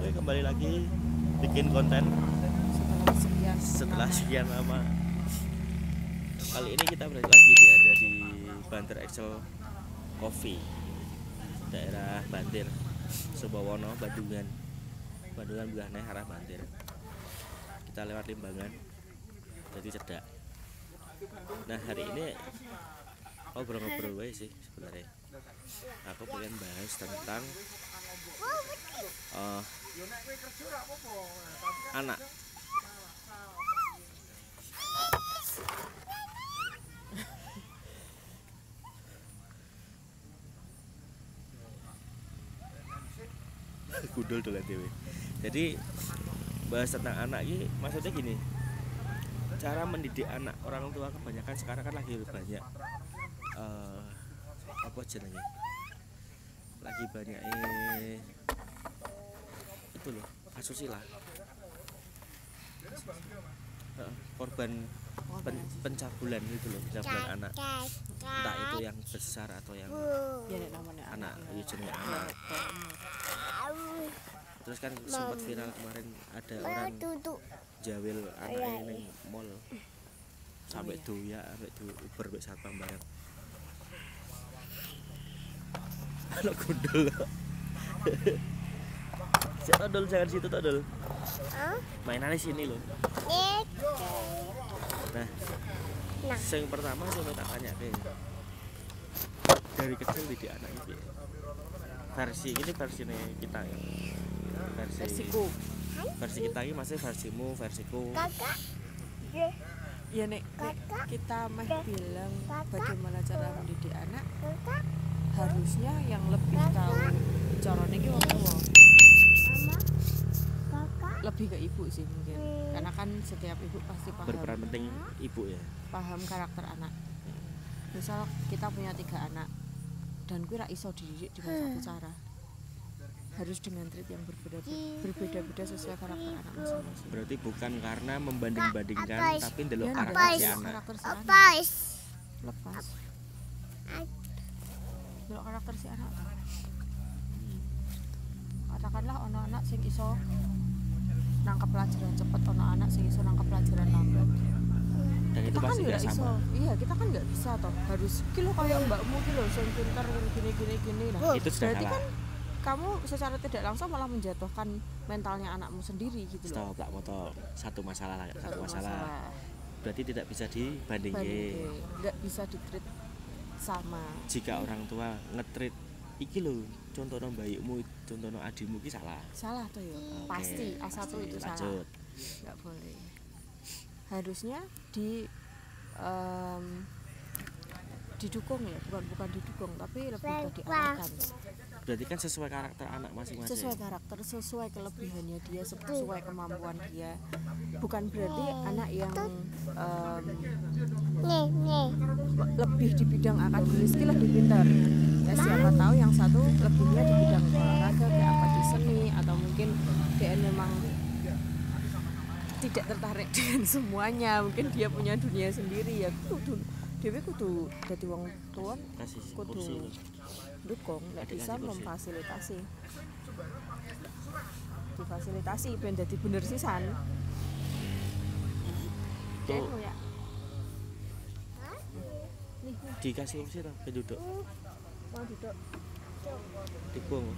Oke, kembali lagi bikin konten setelah sekian lama. Kali ini kita balik lagi ada di Banter Excel Coffee, daerah Bantir, Subawono, Bandungan Bukannya arah Bantir. Kita lewat Limbangan, jadi cedak. Nah, hari ini ngobrol-ngobrol wae sih sebenarnya. Aku pengen bahas tentang anak. Gundul dolan dhewe. Jadi bahas tentang anak ini maksudnya gini. Cara mendidik anak, orang tua kebanyakan sekarang kan lagi banyak apa jenenge? Lagi banyak itu loh, asusila. Korban pencabulan itu loh, pencabulan anak. Entah itu yang besar atau yang anak, ya jenenge anak. Terus kan sempat viral kemarin ada orang jawil anaknya ning mall. Sampai doyak, sampai Uber mbek satpam bareng. Halo gundul. Todol jangan situ todol. Mainannya sini loh. Nah, yang pertama saya tak tanya dari kecil didik anak itu. Versi ini versinya kita ya. Versi kita ini masih versimu, versiku. Ya nek kita mah bilang bagaimana cara mendidik anak, harusnya yang lebih tahu caranya ki wong tua. Lebih ke ibu sih mungkin. Karena kan setiap ibu pasti paham. Berperan penting ibu ya. Paham karakter anak. Misal kita punya 3 anak dan gue ra iso dididik dengan satu cara. Harus dengan trait yang berbeda-beda sesuai karakter anak masing-masing. Berarti bukan karena membanding-bandingkan, tapi ndelok Ya, karakter si anak. Karakter si anak. Lepas. Ndelok karakter si anak. Katakanlah ono anak sing iso nangkep pelajaran cepet, ono anak sing iso nangkep pelajaran lambat. Dan itu Kita pasti kan tidak nggak sama. Iya, kita kan nggak bisa toh. Harus kilo kayak mbakmu kilo sing pintar gini. Nah, Itu sudah berarti salah. kan kamu secara tidak langsung malah menjatuhkan mentalnya anakmu sendiri gitu loh. Stop, tak moto satu masalah. Berarti tidak bisa dibandingin. Nggak bisa di-treat sama. Jika orang tua nge-treat iki lho, contohno mbayukmu, contohno adikmu ki salah. Salah tuh ya. Oke, Pasti A1 itu salah. Lanjut. Nggak boleh. Harusnya didukung ya, bukan didukung, tapi lebih ke diarahkan. Berarti kan sesuai karakter anak masing-masing. Sesuai karakter, sesuai kelebihannya dia, sesuai kemampuan dia. Bukan berarti anak yang lebih di bidang akademis lebih pintar. Ya siapa tahu yang satu lebihnya di bidang olahraga, kayak apa di seni, atau mungkin dia memang tidak tertarik dengan semuanya. Mungkin dia punya dunia sendiri ya. Dewi kudu dadi wong tua, Kasih kudu kursi. dukung, nggak Adik bisa kasih kursi. memfasilitasi. Difasilitasi ben dadi bener sisan. Tuh, Ya. Nih, dikasih kursi toh, penduduk. mau duduk. Dipung.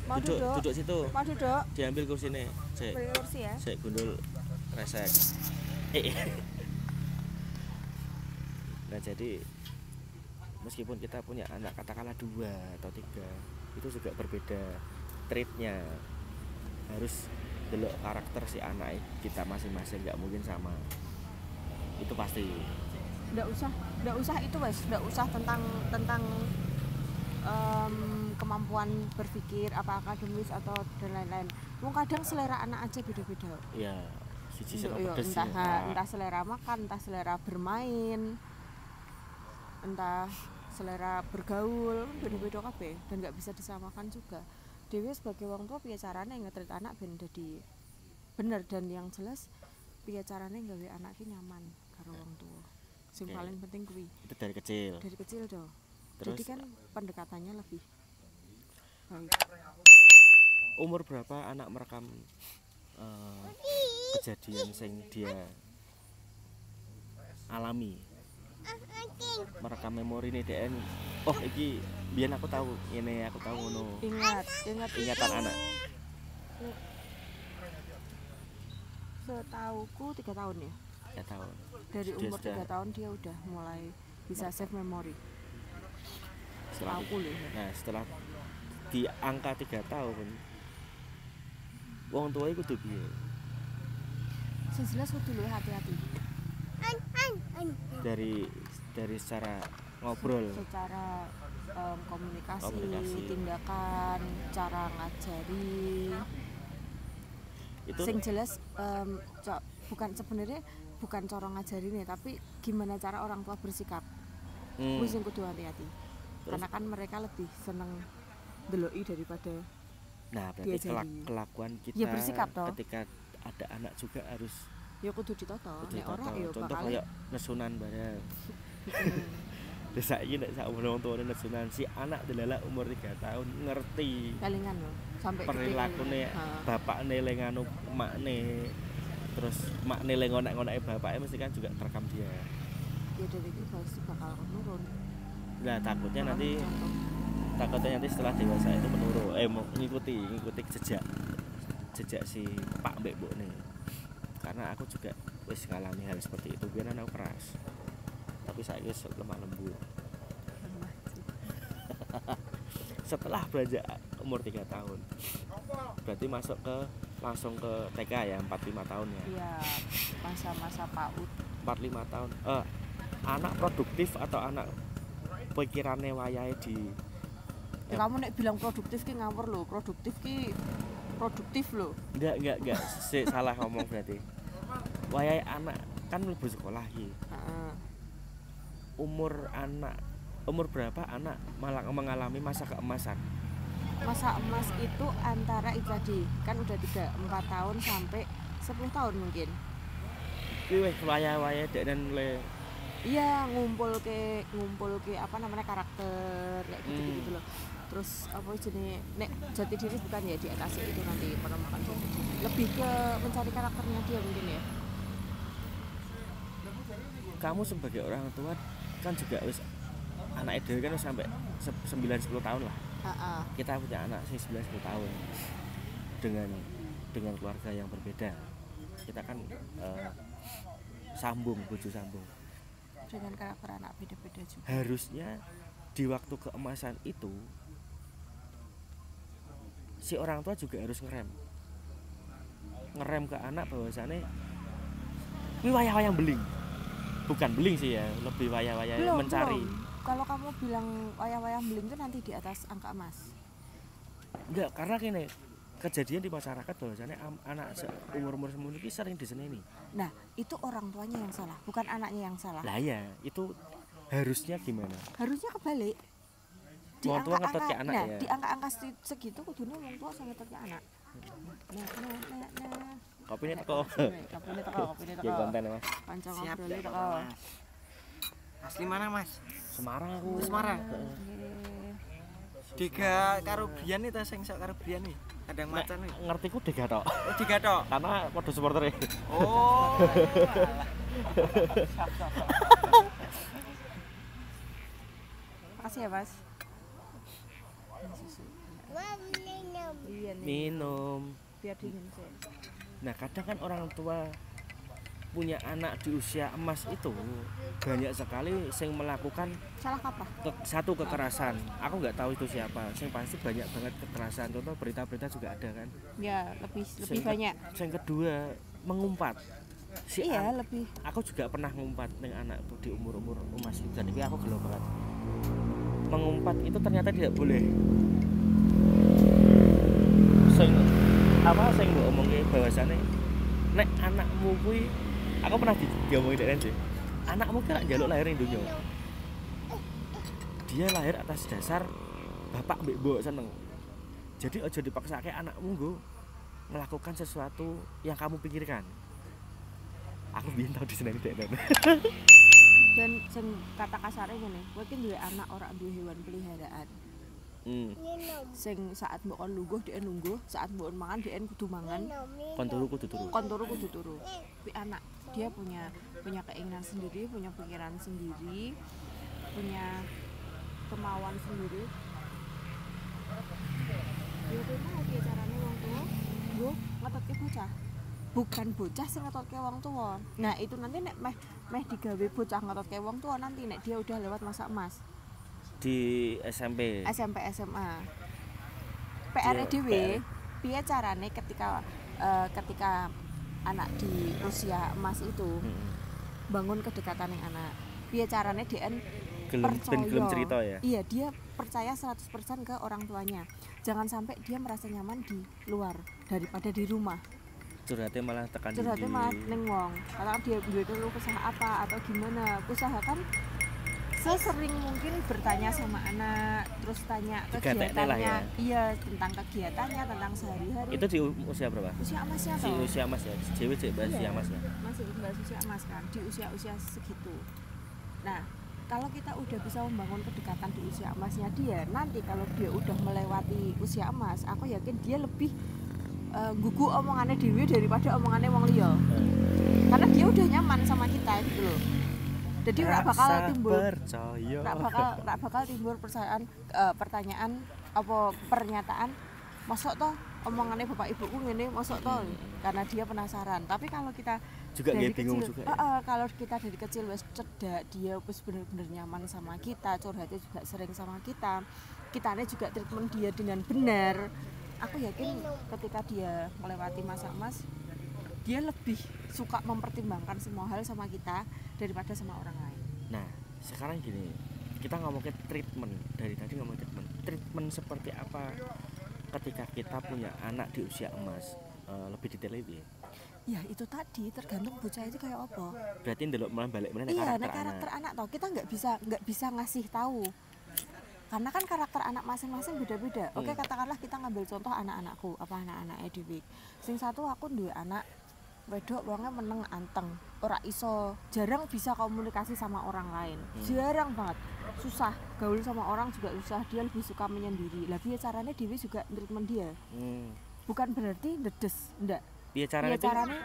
Mau Duduk situ. Mau duduk. Diambil kursinya. Cek. Beli kursi ya. Cek gundul resek. Nah, jadi meskipun kita punya anak katakanlah 2 atau 3, itu juga berbeda traitnya. Harus delok karakter si anak kita masing-masing, nggak mungkin sama. Itu pasti. Nggak usah itu wes, nggak usah tentang kemampuan berpikir apa akademis atau dan lain-lain. Kadang selera anak aja beda-beda. Iya, siji seneng pedes. Entah selera makan, entah selera bermain, entah selera bergaul, beda-beda kabeh dan nggak bisa disamakan juga. Dewi sebagai wong tua piye carane ngetrit anak ben dadi bener, dan yang jelas piye carane gawe anak ki nyaman karo wong tua. Sing Oke. paling penting kuwi. Itu dari kecil. Dari kecil dong. Terus Jadi kan pendekatannya lebih baik. umur berapa anak merekam kejadian sing dia alami? Merekam memori nih DN. Oh, iki biyen aku tahu, ini aku tahu ngono. Ingat Ingatan anak. Setauku 3 tahun ya. Ya tahun. Dari Dia umur sudah- 3 tahun dia udah mulai bisa save memori. Setelah Setauku loh ya. Nah, setelah di angka 3 tahun wong tua iku kudu piye? Sing jelas kudu luwih hati-hati. Dari secara ngobrol. Secara komunikasi, Komunikasi. tindakan, cara ngajari. Itu Sing jelas bukan sebenarnya bukan cara ngajari nih, tapi gimana cara orang tua bersikap. hmm, Kuwi sing kudu hati-hati. Terus? Karena kan mereka lebih seneng deloki daripada nah berarti diajari. kelakuan kita Ya, bersikap toh. ketika ada anak juga harus ya kudu ditoto. Nek ditoto. ora ya Contoh bakal kayak nesunan bareng. Terus saiki nek sak umur wong tuane nesunan si anak delala umur 3 tahun ngerti kelingan loh sampai gede perilakunya kelingan. Ha. bapakne le nganu makne. Terus makne le ngonek-ngoneke bapaknya mesti kan juga terekam dia. Ya dari itu pasti bakal menurun. Nah, takutnya Bakal nanti mencontoh. nanti setelah dewasa itu menurun ngikuti jejak si Pak Mbek Mbok nih. Karena aku juga wis ngalami hal seperti itu, biar aku keras. Tapi saya wis lemah lembut. Lemah sih. Setelah beranjak umur 3 tahun. Berarti langsung ke TK ya, 4-5 tahun ya. Iya, masa-masa PAUD. 4-5 tahun. Anak produktif atau anak pikirannya wayahe di Ya, kamu nek bilang produktif ki ngawur loh. Produktif loh. enggak salah ngomong berarti. Wayahe anak kan mlebu sekolah iki. Heeh. Umur berapa anak malah mengalami masa keemasan? Masa emas itu antara itu tadi kan udah 3-4 tahun sampai 10 tahun mungkin. Kuwi wis waya-waya deknen mulai Iya, ngumpul ke apa namanya karakter kayak gitu loh. Terus apa jenis nek jati diri bukan ya di atas itu nanti penemukan jati diri. Lebih ke mencari karakternya dia mungkin ya. kamu sebagai orang tua kan juga wis anak dhewe kan wis sampai 9-10 tahun lah. Heeh. Kita punya anak sing 9-10 tahun dengan keluarga yang berbeda. Kita kan bojo sambung. Dengan karakter anak beda-beda juga. Harusnya di waktu keemasan itu si orang tua juga harus ngerem ke anak bahwasannya kuwi wayah-wayah beling. Bukan beling sih ya, lebih wayah-wayah mencari. Belum. Kalau kamu bilang wayang-wayang beling itu nanti di atas angka emas. Enggak, karena gini, kejadian di masyarakat bahwasannya anak umur semuanya ini sering diseneni. Nah, itu orang tuanya yang salah, bukan anaknya yang salah. Lah ya, itu harusnya gimana? Harusnya kebalik. Wong tua ngetot ke anak ya. Di angka-angka segitu kudune wong tua sing ngetot ke anak. Nah. Kopine teko. Kopine teko. Ya konten Mas. Panca Siap, ngobrol Dek, teko. Mas. Asli mana Mas? Semarang aku. Semarang. Heeh. Diga karo Brian nih ta sing sak karo Brian nih. Kadang Nek macan nih. ngertiku Dega tok. Oh, diga tok. Karena padha supporter. Oh. Makasih ya, Mas. Iya nih, Minum. biar dingin sih. Nah, kadang kan orang tua punya anak di usia emas itu banyak sekali yang melakukan Salah kaprah. satu kekerasan. Aku nggak tahu itu siapa. Yang pasti banyak banget kekerasan. Contoh berita-berita juga ada kan. Ya, lebih Sing banyak. Yang kedua mengumpat. Iya, lebih. Aku juga pernah ngumpat dengan anakku di umur-umur emas juga. Ini aku gelo banget. Mengumpat itu ternyata tidak boleh. Sing mbok omongke bahwasane nek anakmu kuwi aku pernah diomongin dengan sih. Anakmu kan njaluk lahir ning donya. Dia lahir atas dasar bapak mbek mbok seneng. Jadi aja dipaksake anakmu nggo melakukan sesuatu yang kamu pikirkan. Aku biyen tau diseneni dek. Dan sing kata kasare ngene, kowe iki duwe anak ora duwe hewan peliharaan. Sing saat mbok kon lungguh dhek lungguh, saat mbok mangan dhek kudu mangan. Kon turu kudu turu. Kon turu kudu turu. Tapi anak dia punya keinginan sendiri, punya pikiran sendiri, punya kemauan sendiri. Ya kuwi mau piye carane wong tuwa nggo ngetutke bocah. Bukan bocah sing ngetutke wong tuwa. Nah, itu nanti nek meh digawe bocah ngetutke wong tuwa nanti nek dia udah lewat masa emas Di SMP. SMP SMA. PR dhewe piye carane ketika anak di usia emas itu bangun kedekatan yang anak. Piye carane DN Gelem cerita ya. Iya, dia percaya 100% ke orang tuanya. Jangan sampai dia merasa nyaman di luar daripada di rumah. Curhatnya malah tekan Curhatnya malah ning wong. Katakan dia dulu usaha apa atau gimana. Usahakan sesering mungkin bertanya sama anak, terus tanya kegiatannya, ya. Iya, tentang kegiatannya, tentang sehari-hari. Itu di usia berapa? Usia emasnya Si toh? usia emas ya. Cewek bahas usia emas ya. Masih bahas usia emas kan, di usia segitu. Nah, kalau kita udah bisa membangun kedekatan di usia emasnya dia, nanti kalau dia udah melewati usia emas, aku yakin dia lebih gugu omongannya dewi daripada omongannya wong liya. Karena dia udah nyaman sama kita gitu loh. Jadi ora bakal timbul pertanyaan apa pernyataan mosok toh omongannya bapak ibuku ngene mosok toh, karena dia penasaran. Tapi kalau kita juga dari bingung kecil, juga ya? kalau kita dari kecil wes cedak, dia wes bener-bener nyaman sama kita, curhatnya juga sering sama kitanya juga treatment dia dengan benar. Aku yakin ketika dia melewati masa emas, dia lebih suka mempertimbangkan semua hal sama kita daripada sama orang lain. Nah, sekarang gini, kita ngomongin treatment. Dari tadi ngomongin treatment seperti apa ketika kita punya anak di usia emas, lebih detail lebih. Ya itu tadi tergantung bocah itu kayak apa. Berarti ndelok malah balik mana iya, karakter anak toh kita nggak bisa ngasih tahu. Karena kan karakter anak masing-masing beda-beda. Oke, katakanlah kita ngambil contoh anak-anakku, apa anak-anak Edwik. Sing satu aku duwe anak wedok wongnya meneng anteng, ora iso, jarang bisa komunikasi sama orang lain. Jarang banget. Susah gaul sama orang juga susah, dia lebih suka menyendiri. Lah piye carane dhewe juga treatment dia. Bukan berarti dedes, ndak. Piye carane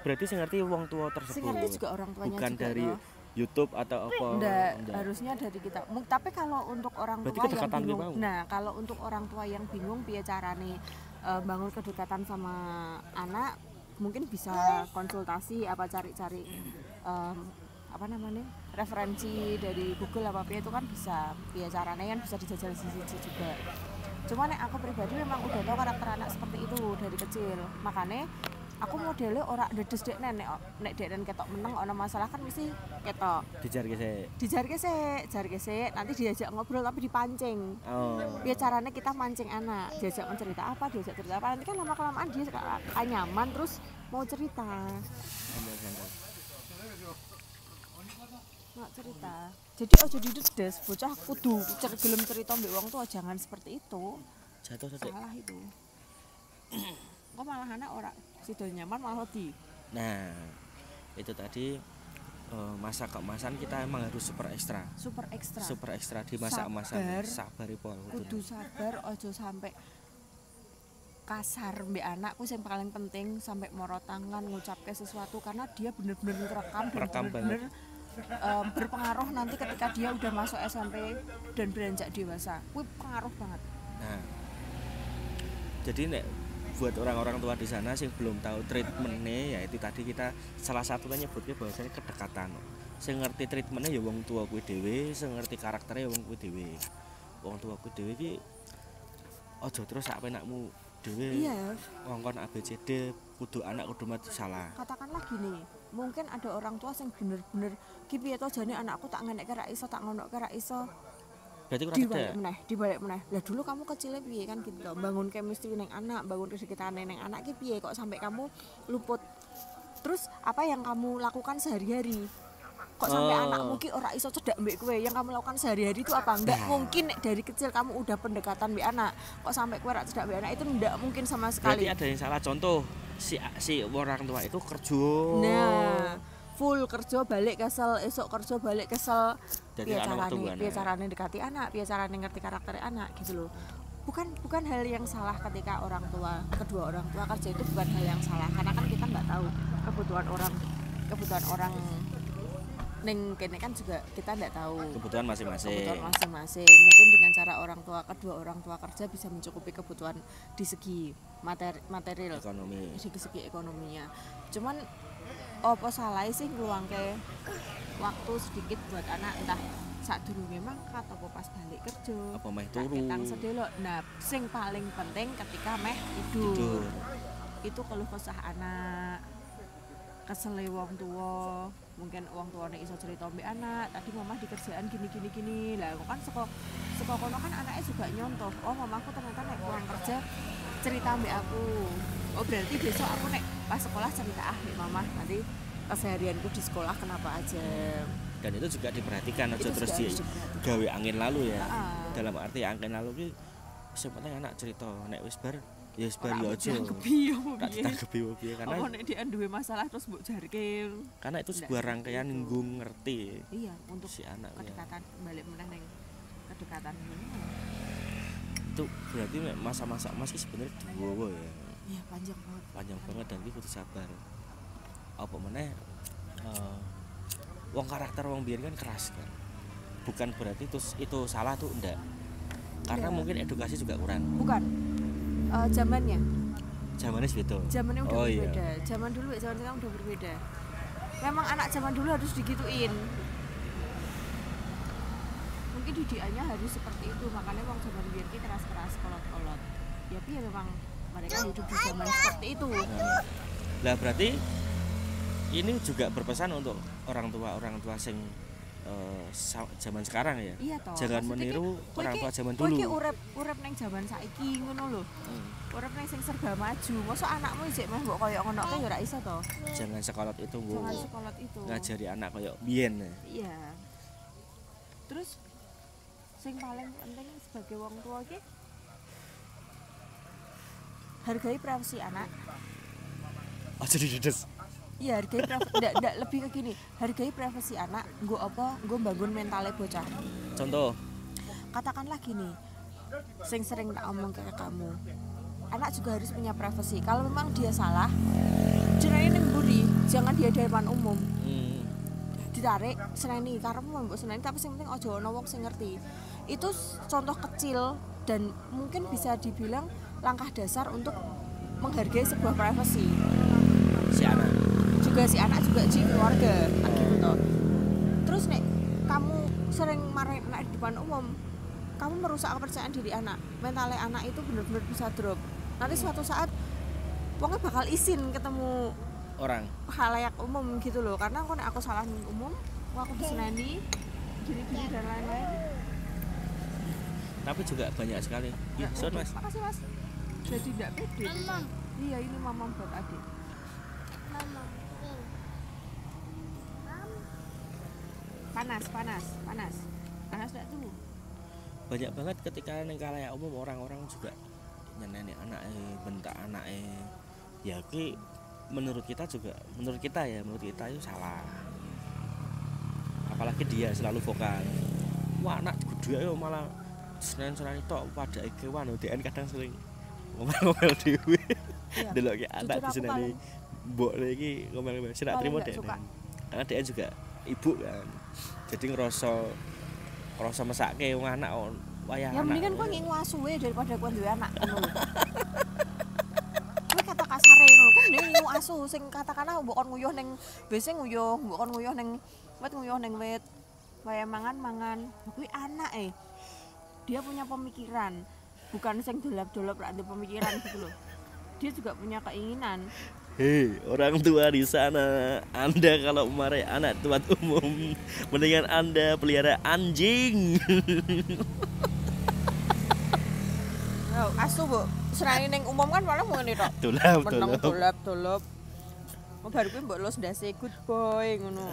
berarti sing ngerti wong tua tersebut. Sing ngerti juga orang tuanya bukan juga dari loh. YouTube atau apa? Nggak, harusnya dari kita. Tapi kalau untuk orang tua yang bingung, kalau untuk orang tua yang bingung piye carane bangun kedekatan sama anak, mungkin bisa konsultasi apa cari-cari referensi dari Google apa itu kan bisa. Piye carane kan bisa dijajal sisi juga. Cuma nek aku pribadi memang udah tahu karakter anak seperti itu dari kecil. Makanya aku modelnya ora dedes dek nek dek ketok meneng ana masalah kan mesti ketok dijarke sik nanti diajak ngobrol tapi dipancing. Biar caranya kita mancing anak, diajak cerita apa nanti kan lama-kelamaan dia nyaman terus mau cerita. Nggak cerita. Jadi ojo didedes, bocah kudu gelem cerita mbek wong tua, jangan seperti itu. Jatuh salah itu. Kok malah anak ora sido nyaman malah di. Nah, itu tadi masa keemasan kita emang harus super ekstra di masa emasan. Sabar ipo kudu sabar, ojo sampai kasar mbek anak ku sing paling penting, sampai moro tangan ngucapke sesuatu karena dia bener-bener ngerekam bener-bener berpengaruh nanti ketika dia udah masuk SMP dan beranjak dewasa. Kuwi pengaruh banget. Nah, jadi nek buat orang-orang tua di sana yang belum tahu treatmentnya, ya itu tadi kita salah satunya nyebutnya bahwasanya kedekatan. Sing ngerti treatmentnya ya wong tua kuwi dhewe, sing ngerti karakternya ya wong kuwi dhewe. Wong tua kuwi dhewe iki aja terus sak penakmu dhewe. Iya. Ngongkon ABCD kudu anak kudu mati salah. Katakanlah gini, mungkin ada orang tua sing bener-bener ki piye to jane anakku tak ngenekke ra iso, tak ngonokke ra iso. Berarti kurang dibalik meneh. Lah dulu kamu kecilnya piye kan gitu. Bangun chemistry neng anak, bangun kesekitaran neng anak ki piye kok sampai kamu luput. Terus apa yang kamu lakukan sehari-hari? Kok sampai anakmu ki ora iso cedak mbek kowe? Yang kamu lakukan sehari-hari itu apa? Enggak mungkin dari kecil kamu udah pendekatan mbek anak. Kok sampai kowe ora cedak mbek anak itu enggak mungkin sama sekali. Berarti ada yang salah contoh si orang tua itu kerja. Nah, full kerja balik kesel, esok kerja balik kesel. Jadi Piye anu carane, tungguan, piye carane dekati anak, piye carane ngerti karakter anak gitu loh. Bukan hal yang salah ketika kedua orang tua kerja, itu bukan hal yang salah karena kan kita nggak tahu kebutuhan orang neng kene kan juga kita nggak tahu kebutuhan masing-masing. Mungkin dengan cara kedua orang tua kerja bisa mencukupi kebutuhan di segi material Ekonomi. di segi ekonominya. Cuman apa salah sih ngluangke waktu sedikit buat anak, entah sadurunge mangkat apa pas balik kerja Apa meh turu. ketang sedelok. Nah sing paling penting ketika meh tidur. Itu keluh kesah anak, kesele wong tua, mungkin wong tuane iso cerita mbek anak, tadi mama di kerjaan gini. Lah kan saka kono kan anaknya juga nyontoh, oh mamaku ternyata nek pulang kerja cerita mbek aku. Oh berarti besok aku nek pas sekolah cerita mbek mama, nanti keseharianku di sekolah kenapa aja. Dan itu juga diperhatikan aja Itu terus juga di harus diperhatikan. gawe angin lalu ya. Heeh. Dalam arti angin lalu ki sing penting anak cerita nek wis bar ya wis bar ya aja. Tanggepi apa Tak piye? ditanggepi piye Apa karena nek dia duwe masalah terus mbok jarke. karena itu sebuah rangkaian nggung ngerti Iya, untuk si anak ya. kedekatan balik meneh ning kedekatan ini. Itu berarti masa-masa emas ki sebenarnya diwowo ya. Iya, panjang banget. Dan ki kudu sabar. Apa meneh wong karakter wong biyen kan keras kan. Bukan berarti itu salah tuh enggak. Karena Iya. mungkin edukasi juga kurang. Bukan. Zamannya Zamannya beda. udah Oh, berbeda. iya. Zaman dulu zaman sekarang udah berbeda. Memang anak zaman dulu harus digituin. Mungkin didikannya harus seperti itu, makanya wong zaman biyen ki keras-keras kolot-kolot. Ya piye memang mereka hidup di zaman seperti itu. Lah berarti ini juga berpesan untuk orang tua sing zaman sekarang ya. Iya toh. Jangan Maksudnya meniru kowe orang ki- tua zaman kowe dulu. ki urip ning zaman saiki ngono lho. Urip ning sing serba maju. Mosok anakmu isik meh mbok koyo ngono ki ya ora iso toh. Jangan sekolot itu Bu. Jangan sekolot itu. Ngajari anak koyo biyen. Iya. Terus sing paling penting sebagai wong tua ki hargai privasi anak. Aja didedes. Iya, hargai privasi. Ndak lebih ke gini, hargai privasi anak. Nggo apa? Nggo bangun mentale bocah. Contoh, Katakanlah gini, sing sering tak omong ke kamu, anak juga harus punya privasi. Kalau memang dia salah, jenenge ning mburi, jangan dia di depan umum. Ditarik, seneni, karepmu mbok seneni, tapi sing penting aja ana wong sing ngerti. Itu contoh kecil dan mungkin bisa dibilang langkah dasar untuk menghargai sebuah privasi. si anak. Juga si anak juga si keluarga kan gitu toh. Terus nek kamu sering marahin anak di depan umum, kamu merusak kepercayaan diri anak. Mentalnya anak itu benar-benar bisa drop. Nanti suatu saat wongnya bakal izin ketemu Orang. halayak umum gitu loh, karena aku salah ning umum, aku disenani gini-gini dan lain-lain. Tapi juga banyak sekali. Iya, son Mas. Makasih Mas. Jadi tidak pede. Iya, ini mama buat adik. Panas enggak tuh? Banyak banget ketika ning kalayak umum orang-orang juga nyeneni anake, bentak anake. Ya ki menurut kita itu salah. Apalagi dia selalu vokal. Wah, anak gede ayo malah senen-senen tok pada kewan DN kadang sering ngomel-ngomel dhewe. Iya. Delok ki anak Jujur aku diseneni mbokne iki ngomel-ngomel sira paling trimo nggak DN. suka. Karena DN juga ibu kan. Jadi ngerasa mesake wong anak wayah Ya anak. mendingan kowe ngingu asuhe daripada kowe duwe anak ngono lho. Kowe kata kasare ngono, kowe mending ngingu asu sing katakanlah mbok kon nguyuh ning bese nguyuh, mbok kon nguyuh ning wit. Waya mangan. Kuwi anak dia punya pemikiran, bukan sing dolap-dolap ra ada pemikiran gitu loh. Dia juga punya keinginan. Hei, orang tua di sana, Anda kalau marahi anak tempat umum, mendingan Anda pelihara anjing. Yo, asu mbok serani ning umum kan malah mau ngene tok. Meneng dolap-dolap. Oh baru kuwi mbok los ndase good boy ngono.